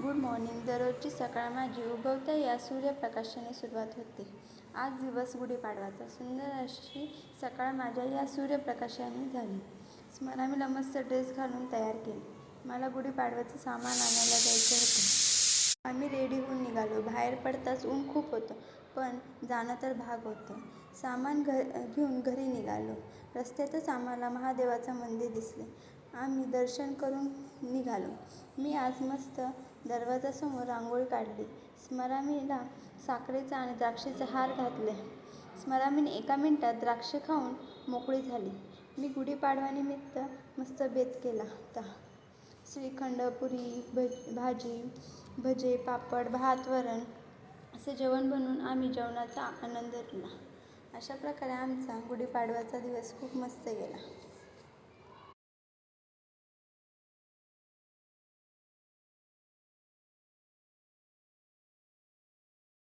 Good morning. दररोजची सकाळ माझी उगवत्या या सूर्यप्रकाशाने सुरुवात होते. आज दिवस गुढीपाडवाचा. सुंदर अशी सकाळ माझ्या या सूर्यप्रकाशाने झाली. स्मरामीला मस्त ड्रेस घालून तयार केले. मला गुढीपाडव्याचं सामान आणायला जायचं होतं. आम्ही रेडी होऊन निघालो. बाहेर पडताच ऊन खूप होतं, पण जाणं तर भाग होतं. सामान घेऊन घरी निघालो. रस्त्यातच आम्हाला महादेवाचं मंदिर दिसले. आम्ही दर्शन करून निघालो. मी आज मस्त दरवाजासमोर रांगोळी काढली. स्मरामीला साखरेचा आणि द्राक्षेचा हार घातले. स्मरामीने 1 मिनिटात द्राक्षे खाऊन मोकळी झाली. मी गुढीपाडव्यानिमित्त मस्त बेत केला होता. श्रीखंड, पुरी, भाजी, भजे, पापड, भात, वरण असे जेवण बनवून आम्ही जेवणाचा आनंद लुटला. अशा प्रकारे आमचा गुढीपाडव्याचा दिवस खूप मस्त गेला.